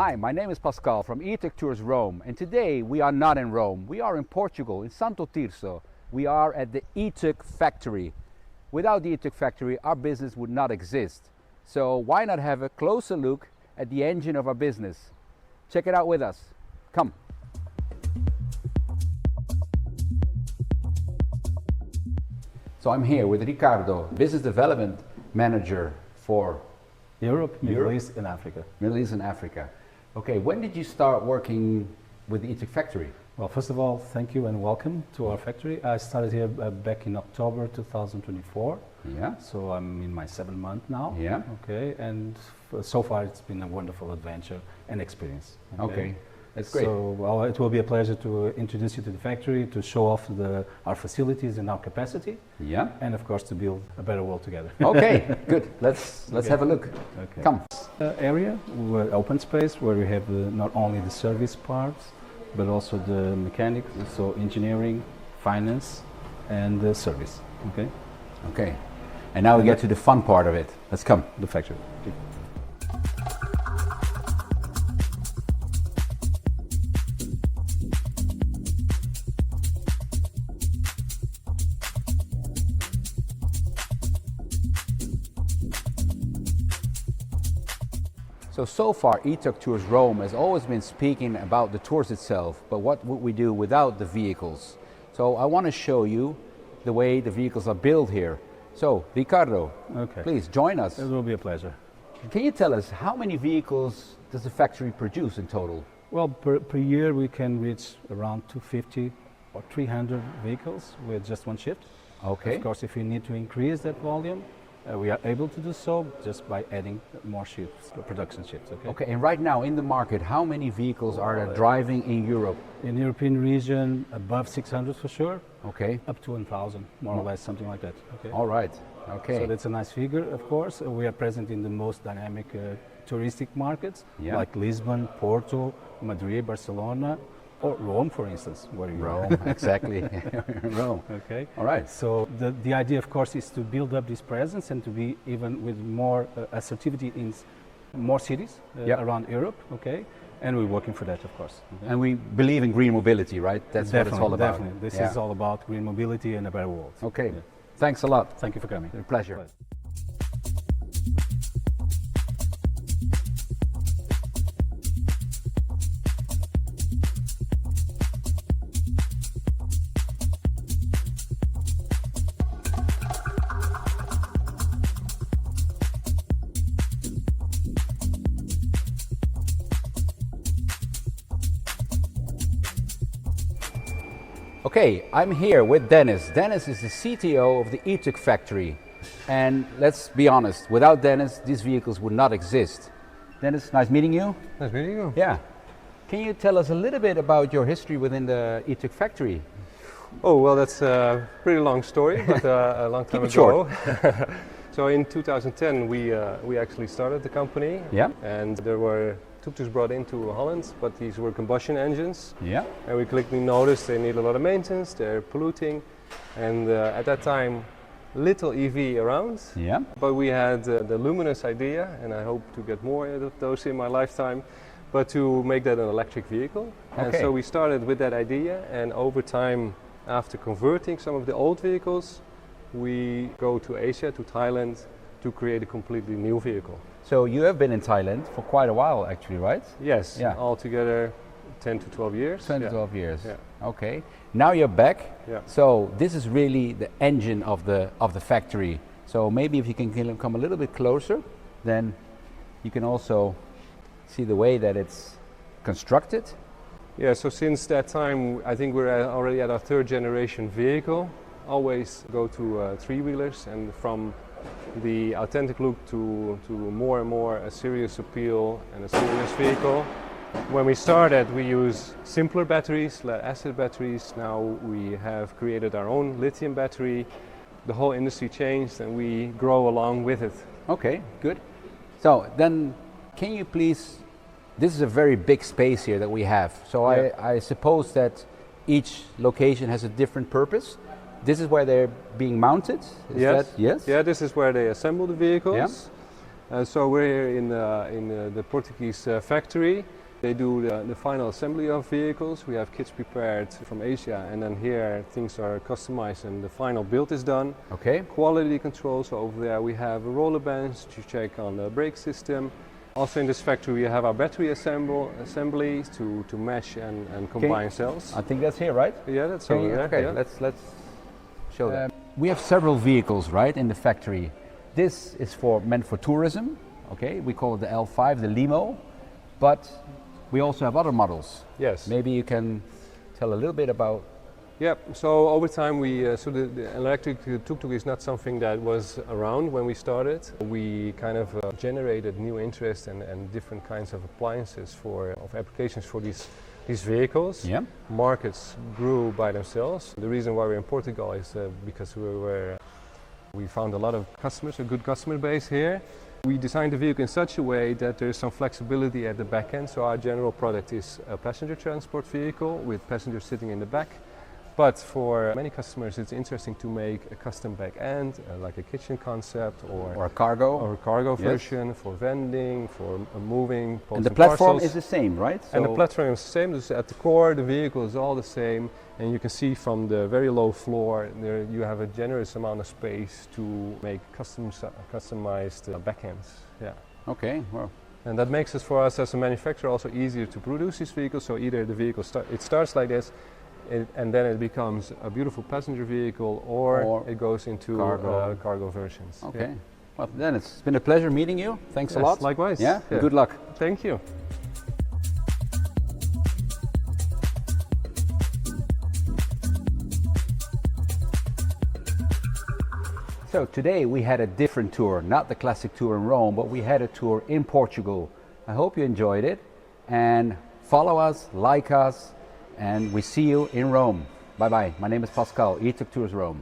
Hi, my name is Pascal from EtukToursRome, and today we are not in Rome. We are in Portugal, in Santo Tirso. We are at the eTuk factory. Without the eTuk factory, our business would not exist. So why not have a closer look at the engine of our business? Check it out with us. Come. So I'm here with Ricardo, Business Development Manager for Europe, Middle East and Africa. Middle East and Africa. Okay, when did you start working with the eTuk factory? Well, first of all, thank you and welcome to our factory. I started here back in October 2024. Yeah. So I'm in my 7th month now. Yeah. Okay, and so far it's been a wonderful adventure and experience. Okay. That's great. So, well, it will be a pleasure to introduce you to the factory, to show off our facilities and our capacity. Yeah. And of course to build a better world together. Okay, good. Let's have a look. Okay. Come. Area, open space where we have not only the service parts, but also the mechanics, so engineering, finance, and the service. Okay. Okay. And now we get to the fun part of it. Let's come. The factory. Okay. So far, EtukToursRome has always been speaking about the tours itself, but what would we do without the vehicles? So I want to show you the way the vehicles are built here. So, Ricardo, please join us. It will be a pleasure. Can you tell us how many vehicles does the factory produce in total? Well, per year we can reach around 250 or 300 vehicles with just one shift. Okay. Of course, if we need to increase that volume, we are able to do so just by adding more shifts, production shifts. Okay. Okay, and right now in the market, how many vehicles are there driving in Europe? In the European region, above 600 for sure. Okay. Up to 1,000, more or less, something like that. Okay. All right. Okay. So that's a nice figure, of course. We are present in the most dynamic touristic markets, like Lisbon, Porto, Madrid, Barcelona, or Rome, for instance, where you Rome, exactly. Rome. Okay. All right. So the idea, of course, is to build up this presence and to be even with more assertivity in more cities around Europe. Okay. And we're working for that, of course. Okay? And we believe in green mobility, right? That's what it's all about. Definitely. This is all about green mobility and a better world. Okay. Yeah. Thanks a lot. Thank you for coming. A pleasure. Okay, I'm here with Dennis. Dennis is the CTO of the eTuk factory. And let's be honest, without Dennis, these vehicles would not exist. Dennis, nice meeting you. Nice meeting you. Yeah. Can you tell us a little bit about your history within the eTuk factory? Oh, well, that's a pretty long story, but a long time Keep it ago. short. So in 2010, we actually started the company. Yeah. And there were tuk-tuks brought into Holland, but these were combustion engines. Yeah. And we quickly noticed they need a lot of maintenance, they're polluting. And at that time, little EV around. Yeah. But we had the luminous idea, and I hope to get more of those in my lifetime, but to make that an electric vehicle. Okay. And so we started with that idea, and over time, after converting some of the old vehicles, we go to Asia, to Thailand, to create a completely new vehicle. So you have been in Thailand for quite a while actually, right? Yes, Yeah. altogether 10 to 12 years. 10 to 12 years. Yeah. Okay. Now you're back. Yeah. So this is really the engine of the factory. So maybe if you can come a little bit closer, then you can also see the way that it's constructed. Yeah, so since that time, I think we're already at our 3rd generation vehicle. Always go to 3-wheelers, and from the authentic look to more and more a serious appeal and a serious vehicle. When we started, we used simpler batteries, lead acid batteries. Now we have created our own lithium battery. The whole industry changed and we grow along with it. Okay, good. So then can you please, this is a very big space here that we have. So I suppose that each location has a different purpose. This is where they're being mounted? Is Yes. that, yes? Yeah, this is where they assemble the vehicles. So we're here in the Portuguese factory. They do the final assembly of vehicles. We have kits prepared from Asia, and then here things are customized and the final build is done. Okay. Quality control, so over there we have a roller bench to check on the brake system. Also in this factory we have our battery assemblies to mesh and combine cells. I think that's here, right? Yeah, that's over there. Okay, yeah. let's show that. We have several vehicles, right, in the factory. This is meant for tourism. Okay, we call it the L5, the limo, but we also have other models. Yes. Maybe you can tell a little bit about. Yeah, so over time so the electric tuk-tuk is not something that was around when we started. We kind of generated new interest and different kinds of appliances of applications for these vehicles. Yeah. Markets grew by themselves. The reason why we're in Portugal is because we found a lot of customers, a good customer base here. We designed the vehicle in such a way that there is some flexibility at the back end. So our general product is a passenger transport vehicle with passengers sitting in the back. But for many customers it's interesting to make a custom back end, like a kitchen concept or a cargo. Or a cargo Yes. version for vending, for moving posts And the platform parcels. is the same, right? And the platform is the same. So at the core, the vehicle is all the same. And you can see from the very low floor, there you have a generous amount of space to make customized backends. Yeah. Okay, well. And that makes it for us as a manufacturer also easier to produce these vehicles. So either the vehicle starts like this, and then it becomes a beautiful passenger vehicle, or it goes into cargo versions. Okay. Yeah. Well, then it's been a pleasure meeting you. Thanks a lot. Likewise. Yeah. Yeah. Good luck. Thank you. So today we had a different tour, not the classic tour in Rome, but we had a tour in Portugal. I hope you enjoyed it, and follow us, like us, and we see you in Rome. Bye bye. My name is Pascal, ETukToursRome.